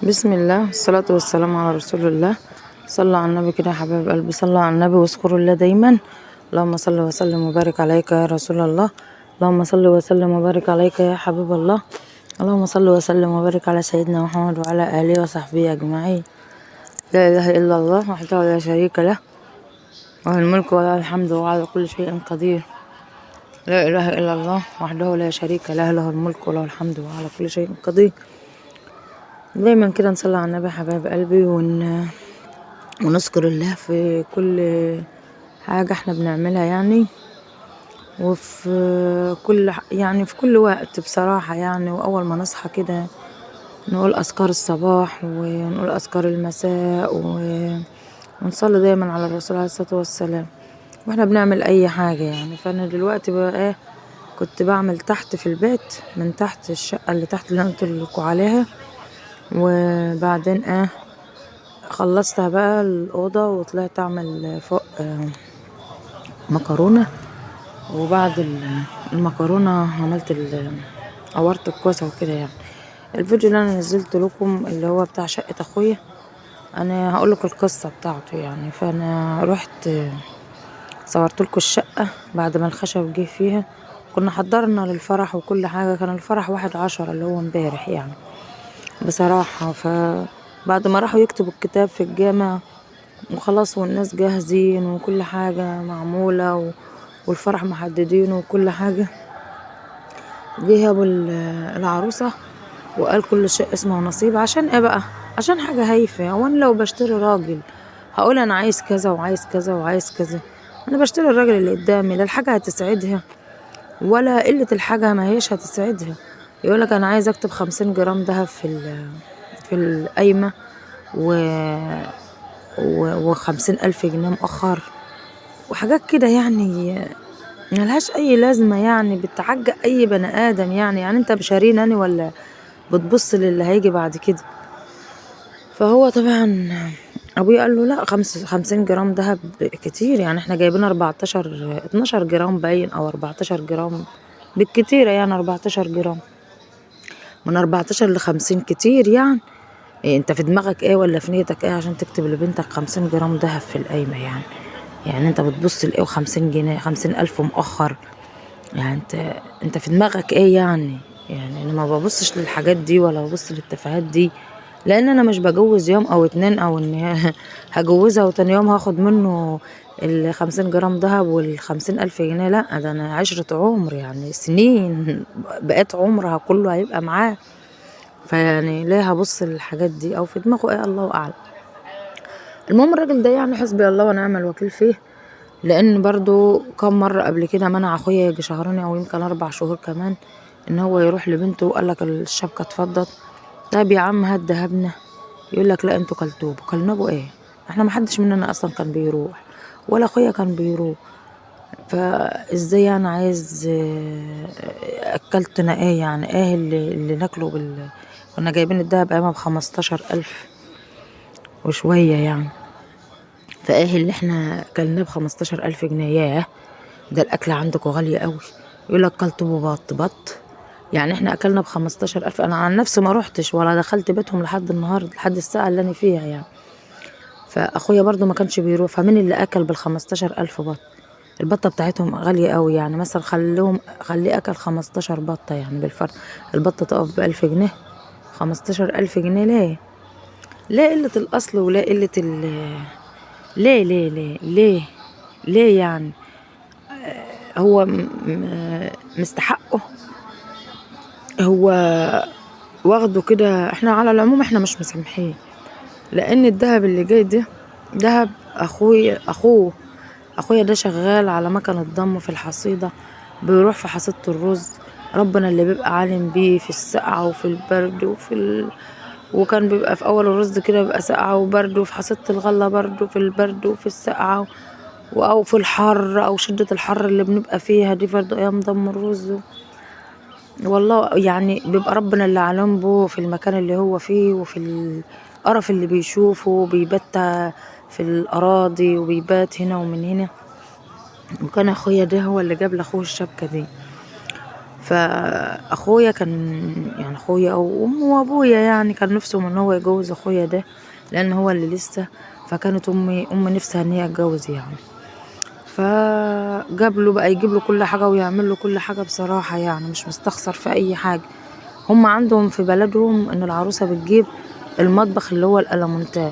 بسم الله والصلاة والسلام على رسول الله. صلى على النبي كده يا حبايب قلبي، صلى على النبي واذكروا الله دايما. اللهم صل وسلم وبارك عليك يا رسول الله. اللهم صل وسلم وبارك عليك يا حبيب الله. اللهم صل وسلم وبارك على سيدنا محمد وعلى آله وصحبه أجمعين. لا إله إلا الله وحده لا شريك له، وله الملك وله الحمد وهو على كل شيء قدير. لا إله إلا الله وحده لا شريك له، له الملك وله الحمد وهو على كل شيء قدير. دايما كده نصلي على النبي حبايب قلبي ونذكر الله في كل حاجة احنا بنعملها يعني، وفي كل يعني في كل وقت بصراحة يعني. وأول ما نصحى كده نقول أذكار الصباح ونقول أذكار المساء ونصلي دايما على الرسول عليه الصلاة والسلام واحنا بنعمل أي حاجة يعني. فأنا دلوقتي بقى كنت بعمل تحت في البيت، من تحت الشقة اللي تحت اللي أنا قلتلكوا عليها، وبعدين خلصتها بقى الأوضة وطلعت أعمل فوق مكرونة. وبعد المكرونة عملت قورت الكوسة وكده يعني. الفيديو اللي أنا نزلت لكم اللي هو بتاع شقة أخويا، أنا هقولك القصة بتاعته يعني. فأنا رحت صورت لكم الشقة بعد ما الخشب جه فيها. كنا حضرنا للفرح وكل حاجة، كان الفرح 1/10 اللي هو امبارح يعني بصراحة. فبعد ما راحوا يكتبوا الكتاب في الجامع وخلاص والناس جاهزين وكل حاجة معمولة والفرح محددين وكل حاجة، جه ابو العروسة وقال كل شيء اسمه نصيب. عشان ايه بقى؟ عشان حاجة هايفة. وانا لو بشتري راجل هقول انا عايز كذا وعايز كذا وعايز كذا؟ انا بشتري الراجل اللي قدامي، لا الحاجة هتسعدها ولا قلة الحاجة ما هيش هتسعدها. يقولك انا عايز اكتب 50 جرام دهب في القايمة و50,000 جنيه مؤخر وحاجات كده يعني ملهاش اي لازمة يعني، بتعجق اي بني ادم يعني انت بشارين انا ولا بتبص للي هيجي بعد كده؟ فهو طبعا ابويا قال له لا، 50 جرام دهب كتير يعني، احنا جايبين 12 جرام باين او 14 جرام بالكتير يعني. 14 جرام من 14 ل50 كتير يعني. إيه انت في دماغك ايه ولا في نيتك ايه عشان تكتب لبنتك 50 جرام دهب في القايمة يعني انت بتبص لايه؟ 50 جنيه، 50,000 مؤخر يعني. انت في دماغك ايه يعني انا ما ببصش للحاجات دي ولا ببص للتفاهات دي، لان انا مش بجوز يوم او اتنين او اني هجوزها وتاني يوم هاخد منه 50 جرام دهب وال50,000 جنيه. لا، ده انا عشرة عمر يعني، سنين بقيت عمرها كله هيبقى معاه. فيعني ليه هبص للحاجات دي؟ او في دماغه ايه الله اعلم. المهم الراجل ده يعني حسبي الله ونعم الوكيل فيه، لان برضو كم مرة قبل كده منع اخويا يجي شهرين او يمكن 4 شهور كمان ان هو يروح لبنته وقالك الشبكة اتفضل. طيب يا عم هات دهبنا. يقولك لا انتوا كلتوبوا. كلنابوا ايه؟ احنا محدش مننا اصلا كان بيروح ولا اخويا كان بيروح. فازاي انا عايز اكلتنا ايه يعني؟ ايه اللي ناكله كنا جايبين الدهب ايامها ب15,000 وشوية يعني. فايه اللي احنا كلناه ب15,000 جنيه؟ ياه، ده الاكل عندكوا غالية قوي. يقولك كلتوا بط يعني. احنا اكلنا ب15,000. انا عن نفسي ما روحتش ولا دخلت بيتهم لحد النهاردة، لحد الساعة اللي انا فيها يعني. فاخويا برضو ما كانش بيروح. فمين اللي اكل بال15,000 بط؟ البطة بتاعتهم غالية قوي يعني. مثلا خليه اكل 15 بطة يعني بالفرق. البطة تقف ب1000 جنيه، 15,000 جنيه ليه قلة الاصل ولا قلة ليه يعني؟ هو مستحقه؟ هو واخده كده؟ احنا على العموم احنا مش مسامحين، لان الدهب اللي جاي ده دهب اخويا ده شغال على مكنة ضم في الحصيدة، بيروح في حصيدة الرز. ربنا اللي بيبقى عالم بيه في السقعة وفي البرد وكان بيبقى في اول الرز كده بيبقى سقعة وبرد، وفي حصيدة الغلة برد وفي البرد وفي السقعة او في الحر او شدة الحر اللي بنبقى فيها دي برضه ايام ضم الرز. والله يعني بيبقى ربنا اللي عالم به في المكان اللي هو فيه وفي القرف اللي بيشوفه. بيبات في الأراضي وبيبات هنا ومن هنا. وكان أخويا ده هو اللي جاب لأخوه الشبكة دي. فاخويا كان يعني اخويا او امه وابويا يعني كان نفسهم ان هو يجوز اخويا ده، لان هو اللي لسه. فكانت امي نفسها ان هي تجوز يعني. فجاب له بقى يجيب له كل حاجه ويعمل له كل حاجه بصراحه، يعني مش مستخسر في اي حاجه. هم عندهم في بلدهم ان العروسه بتجيب المطبخ اللي هو الالمونتال.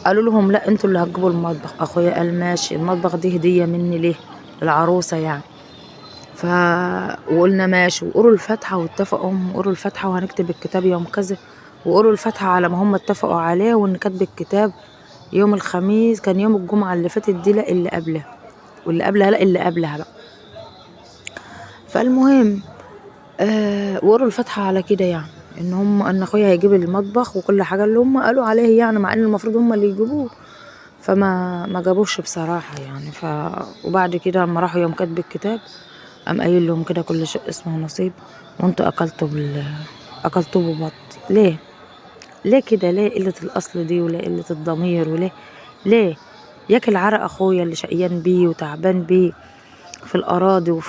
قالوا لهم لا انتوا اللي هتجيبوا المطبخ. اخويا قال ماشي، المطبخ دي هديه مني ليه العروسه يعني. ف وقلنا ماشي، وقروا الفاتحه واتفقوا قروا الفاتحه وهنكتب الكتاب يوم كذا. وقروا الفاتحه على ما هم اتفقوا عليه، وان كتب الكتاب يوم الخميس كان يوم الجمعه اللي فاتت دي، لا اللي قبلها، واللي قبلها لا اللي قبلها بقى. فالمهم وقروا الفاتحه على كده يعني، ان اخويا هيجيب المطبخ وكل حاجه اللي هم قالوا عليه يعني، مع ان المفروض هم اللي يجيبوه. ما جابوش بصراحه يعني. وبعد كده لما راحوا يوم كتب الكتاب، قام قايل لهم كده كل شيء اسمه نصيب، وانتوا اكلتوا ببط. ليه كده؟ ليه قلة الاصل دي؟ وليه قلة الضمير؟ ليه ياكل عرق اخويا اللي شقيان بيه وتعبان بيه في الاراضي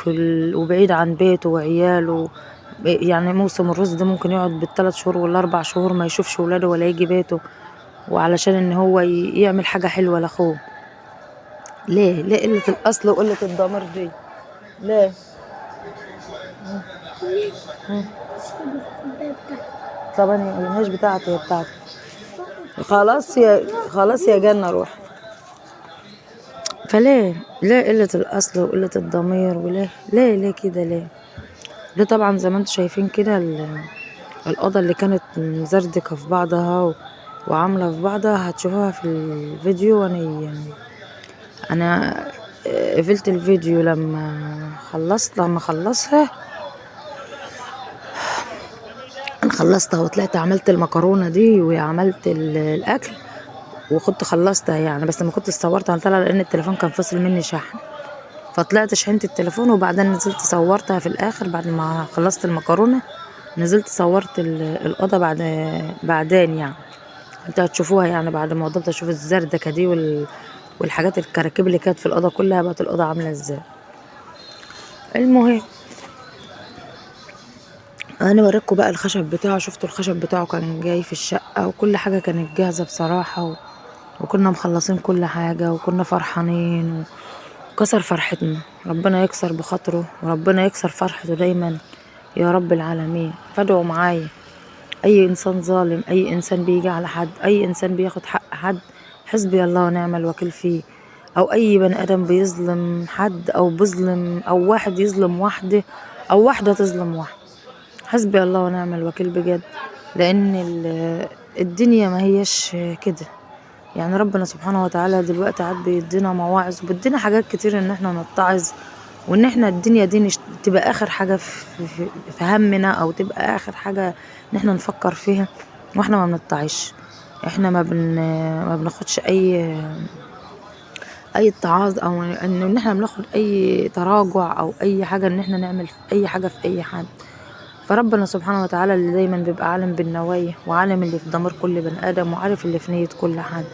وبعيد عن بيته وعياله. يعني موسم الرز ده ممكن يقعد بالثلاث شهور ولا 4 شهور ما يشوفش ولاده ولا يجي بيته، وعلشان ان هو يعمل حاجة حلوة لاخوه. ليه قلة الاصل وقلة الضمير دي؟ ليه؟ طبعا مش بتاعتي، هي بتاعتي. خلاص يا جنة روح. ليه قلة الأصل وقلة الضمير؟ ليه كده؟ ليه طبعا زي ما انتوا شايفين كده الأوضة اللي كانت مزردكة في بعضها وعاملة في بعضها هتشوفوها في الفيديو. وانا يعني انا قفلت الفيديو لما خلصها. انا خلصتها وطلعت عملت المكرونة دي وعملت الأكل وكنت خلصتها يعني، بس ما كنت صورتها طلع لان التليفون كان فاصل مني شحن. فطلعت شحنت التليفون وبعدين نزلت صورتها في الاخر بعد ما خلصت المكرونه. نزلت صورت الاوضه بعدين يعني. انتوا هتشوفوها يعني بعد ما وضبت اشوف الزردكه دي والحاجات الكراكيب اللي كانت في الاوضه كلها بقت الاوضه عامله ازاي. المهم انا وريكم بقى الخشب بتاعه. شفتوا الخشب بتاعه كان جاي في الشقه وكل حاجه كانت جاهزه بصراحه وكنا مخلصين كل حاجه وكنا فرحانين وكسر فرحتنا. ربنا يكسر بخاطره وربنا يكسر فرحته دايما يا رب العالمين. فادعوا معايا اي انسان ظالم، اي انسان بيجي على حد، اي انسان بياخد حق حد، حسبي الله ونعم الوكيل فيه. او اي بني ادم بيظلم حد او بيظلم او واحد يظلم واحده او واحده تظلم واحد، حسبي الله ونعم الوكيل بجد. لان الدنيا ما هيش كده يعني. ربنا سبحانه وتعالى دلوقتي عاد بيدينا مواعظ وبيدينا حاجات كتير ان احنا نتعظ، وان احنا الدنيا دي تبقى اخر حاجة في همنا، او تبقى اخر حاجة ان احنا نفكر فيها واحنا ما بنتعظش. احنا ما بناخدش اي اتعاظ، او ان احنا بناخد اي تراجع او اي حاجة ان احنا نعمل اي حاجة في اي حد. فربنا سبحانه وتعالى اللي دايما بيبقى عالم بالنوايا وعالم اللي في ضمير كل بني ادم وعارف اللي في نية كل حد.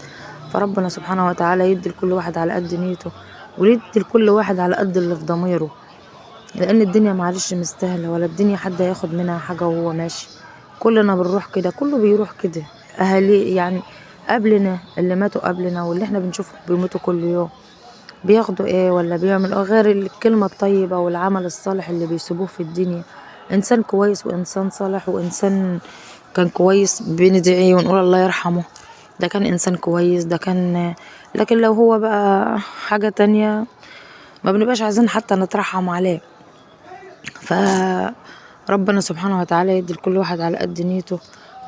فربنا سبحانه وتعالى يدي لكل واحد على قد نيته ويدي لكل واحد على قد اللي في ضميره، لان الدنيا معلش مستاهله، ولا الدنيا حد ياخد منها حاجه وهو ماشي. كلنا بنروح كده، كله بيروح كده. اهالي يعني قبلنا اللي ماتوا قبلنا واللي احنا بنشوفه بيموتوا كل يوم بياخدوا ايه ولا بيعملوا غير الكلمه الطيبه والعمل الصالح اللي بيسيبوه في الدنيا. انسان كويس وانسان صالح وانسان كان كويس بندعيه ونقول الله يرحمه، ده كان انسان كويس، ده كان. لكن لو هو بقى حاجه تانية ما بنبقاش عايزين حتى نترحم عليه. فربنا سبحانه وتعالى يدي لكل واحد على قد نيته.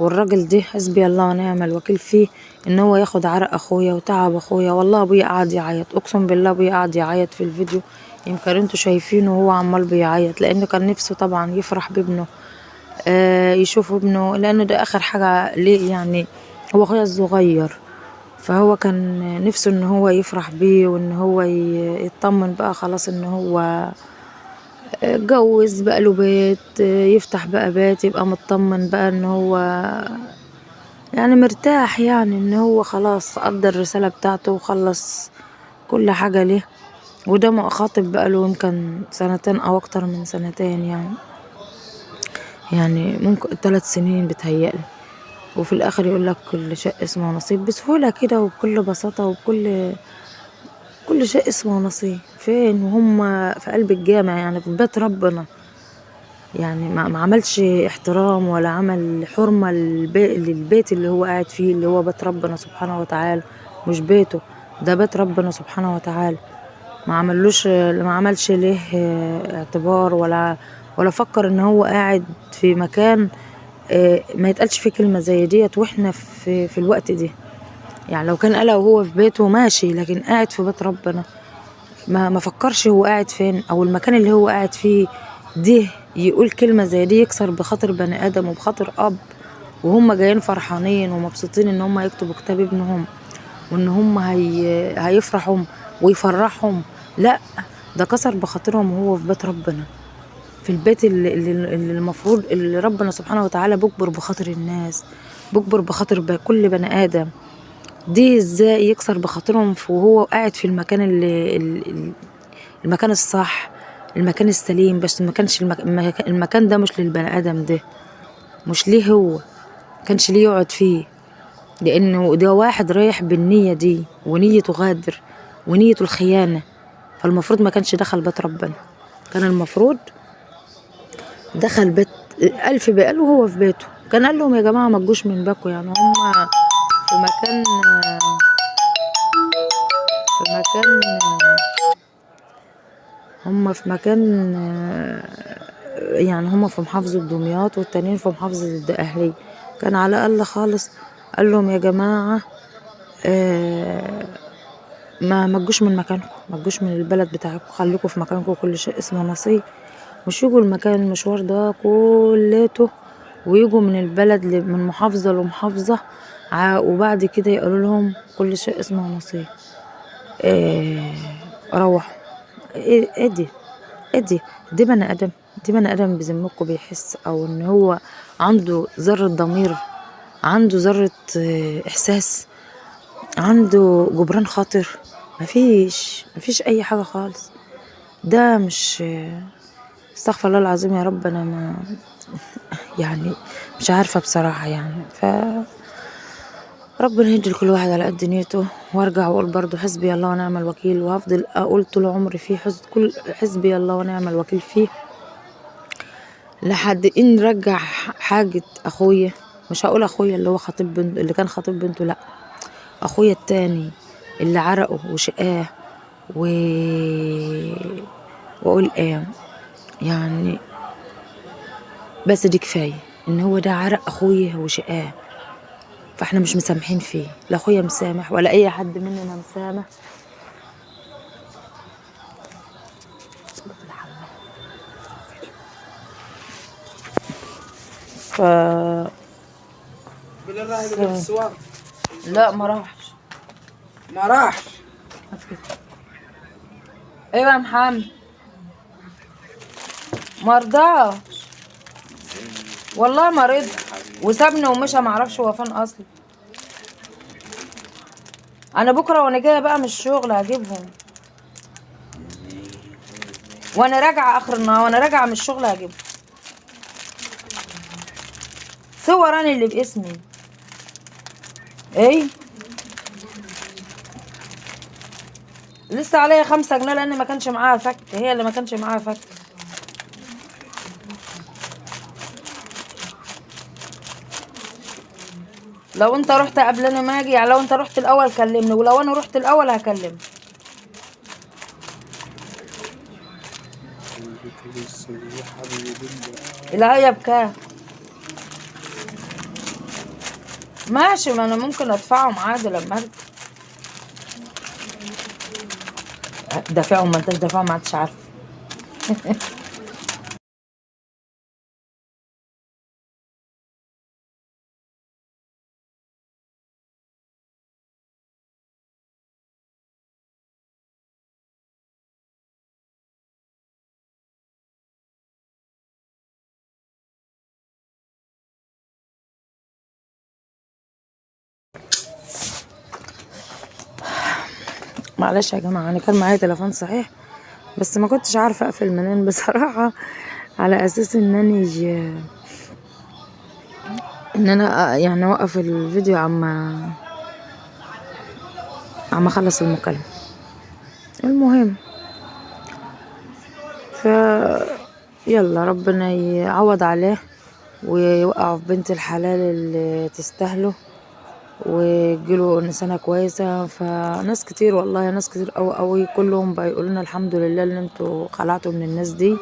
والراجل ده حسبي الله ونعم الوكيل فيه، ان هو ياخد عرق اخويا وتعب اخويا. والله ابويا قعد يعيط، اقسم بالله ابويا قعد يعيط في الفيديو، يمكن انتوا شايفينه وهو عمال بيعيط، لانه كان نفسه طبعا يفرح بابنه. يشوف ابنه لانه ده اخر حاجة ليه يعني. هو اخويا الصغير، فهو كان نفسه ان هو يفرح بيه وان هو يطمن بقى خلاص ان هو اتجوز بقى له بيت، يفتح بقى بيت، يبقى مطمن بقى ان هو يعني مرتاح، يعني ان هو خلاص قضى الرسالة بتاعته وخلص كل حاجة ليه. وده خاطب بقى له يمكن 2 سنين او اكتر من 2 سنين يعني. يعني ممكن 3 سنين بتهيألي، وفي الآخر يقولك كل شيء اسمه نصيب بسهولة كده وبكل بساطة كل شيء اسمه نصيب. فين وهم في قلب الجامع يعني في بيت ربنا، يعني ما عملش احترام ولا عمل حرمة للبيت اللي هو قاعد فيه، اللي هو بيت ربنا سبحانه وتعالى. مش بيته، ده بيت ربنا سبحانه وتعالى. ما عملش ليه اعتبار ولا فكر ان هو قاعد في مكان ما يتقالش فيه كلمة زي ديت. واحنا في الوقت ده يعني لو كان قالها وهو في بيته ماشي، لكن قاعد في بيت ربنا ما فكرش هو قاعد فين او المكان اللي هو قاعد فيه ده. يقول كلمة زي دي يكسر بخاطر بني ادم وبخاطر اب، وهم جايين فرحانين ومبسوطين ان هم يكتبوا كتاب ابنهم، وان هم هيفرحهم ويفرحهم. لا، ده كسر بخاطرهم وهو في بيت ربنا، في البيت اللي المفروض اللي ربنا سبحانه وتعالى بيكبر بخاطر الناس، بيكبر بخاطر كل بني ادم. دي ازاي يكسر بخاطرهم وهو قاعد في المكان المكان الصح، المكان السليم؟ بس ما كانش المكان ده مش للبني ادم ده، مش ليه هو، كانش ليه يقعد فيه، لانه ده واحد رايح بالنية دي ونيته غادر ونيته الخيانة. فالمفروض ما كانش دخل بيت ربنا، كان المفروض دخل بيت ألف بقال وهو في بيته. كان قال لهم يا جماعة ما تجوش من باكو، يعني هم في مكان في مكان هم في مكان يعني هم في محافظة دمياط والتانيين في محافظة الدقهلية. كان على الأقل خالص قال لهم يا جماعة ما تجوش من مكانكم، ما تجوش من البلد بتاعكم، خليكم في مكانكم، كل شيء اسمه نصيب. مش يجوا المشوار ده كلته ويجوا من البلد من محافظة لمحافظة وبعد كده يقولوا لهم كل شيء اسمه نصيب. روحوا. ايه دي؟ ايه دي بني ادم؟ دي بني ادم بذمكم بيحس او ان هو عنده ذرة ضمير، عنده ذرة احساس، عنده جبران خاطر؟ مفيش اي حاجة خالص. ده مش استغفر الله العظيم يا رب. انا ما يعني مش عارفة بصراحة يعني. ربنا يهدي لكل واحد على قد نيته. وارجع واقول برضو حسبي الله ونعم الوكيل، وهفضل اقول طول عمري فيه كل حسبي الله ونعم الوكيل فيه لحد ان رجع حاجة اخويا. مش هقول اخويا اللي هو خطيب بنته، اللي كان خطيب بنته، لا، اخويا التاني اللي عرقه وشقاه واقول ايه يعني. بس دي كفاية ان هو ده عرق اخويا وشقاه، فاحنا مش مسامحين فيه، لا اخويا مسامح ولا اي حد مننا مسامح. ف لا ما راحش. ايوه يا محمد، مرضاش والله، مريض وسابني ومشى، معرفش هو فين اصلا. انا بكره وانا جايه بقى من الشغل هجيبهم، وانا راجعه اخر النهار وانا راجعه من الشغل هجيبهم. صور انا اللي باسمي. ايه لسه عليا 5 جنيه لان ما كانش معاها فك، هي اللي ما كانش معاها فك. لو انت رحت قبل ما اجي، يعني لو انت رحت الاول كلمني، ولو انا رحت الاول هكلمك. الهيا بكام؟ ماشي، ما انا ممكن ادفعهم عادي لما ارجع. دافعهم؟ ما انتش دافعهم ما عادش عارفه. معلش يا جماعه، انا كان معايا تليفون صحيح بس ما كنتش عارفه اقفل منين بصراحه، على اساس ان انا ان انا يعني اوقف الفيديو عما اخلص المكالمة. المهم ف يلا ربنا يعوض عليه ويوقعه في بنت الحلال اللي تستاهله ويجيله انسانة كويسة. فناس كتير والله، ناس كتير قوي كلهم بيقولنا الحمد لله ان انتوا خلعتوا من الناس دي،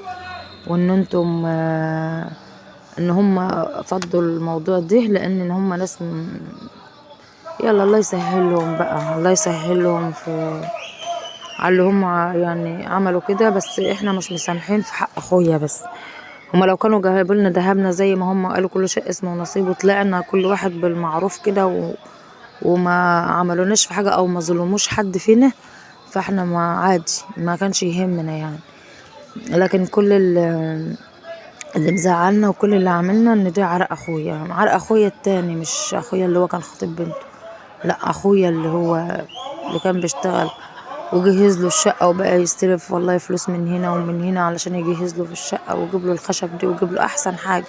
وان انتم ان هم فضوا الموضوع ده، لان هم ناس يلا الله يسهلهم بقى، الله يسهلهم في على اللي هم يعني عملوا كده. بس احنا مش مسامحين في حق اخويا. بس هما لو كانوا جايبوا لنا دهبنا زي ما هم قالوا كل شيء اسمه نصيب، وطلعنا كل واحد بالمعروف كده وما عملوناش في حاجة او ما ظلموش حد فينا، فاحنا ما عادي، ما كانش يهمنا يعني. لكن كل اللي مزعلنا وكل اللي عملنا ان ده عرق اخويا، عرق اخويا التاني، مش اخويا اللي هو كان خاطب بنته، لا اخويا اللي كان بيشتغل وجهز له الشقة وبقى يستلف والله فلوس من هنا ومن هنا علشان يجهز له في الشقة ويجيب له الخشب دي ويجيب له احسن حاجة.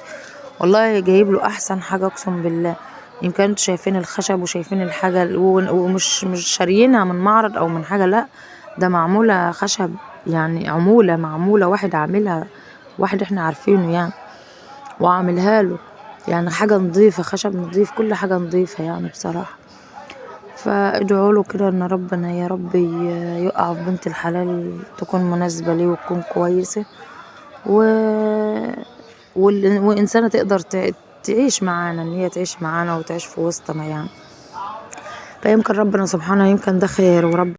والله جايب له احسن حاجة اقسم بالله. يمكن انتوا شايفين الخشب وشايفين الحاجة ومش شاريينها من معرض او من حاجة، لا ده معمولة خشب يعني، معمولة واحد عاملها، واحد احنا عارفينه يعني وعاملها له، يعني حاجة نظيفة، خشب نظيف، كل حاجة نظيفة يعني بصراحة. فادعوا له كده ان ربنا يا رب يقع في بنت الحلال تكون مناسبة ليه وتكون كويسة و... وإنسانة تقدر تعيش معانا، ان هي تعيش معانا وتعيش في وسطنا يعني. فيمكن ربنا سبحانه يمكن ده خير ورب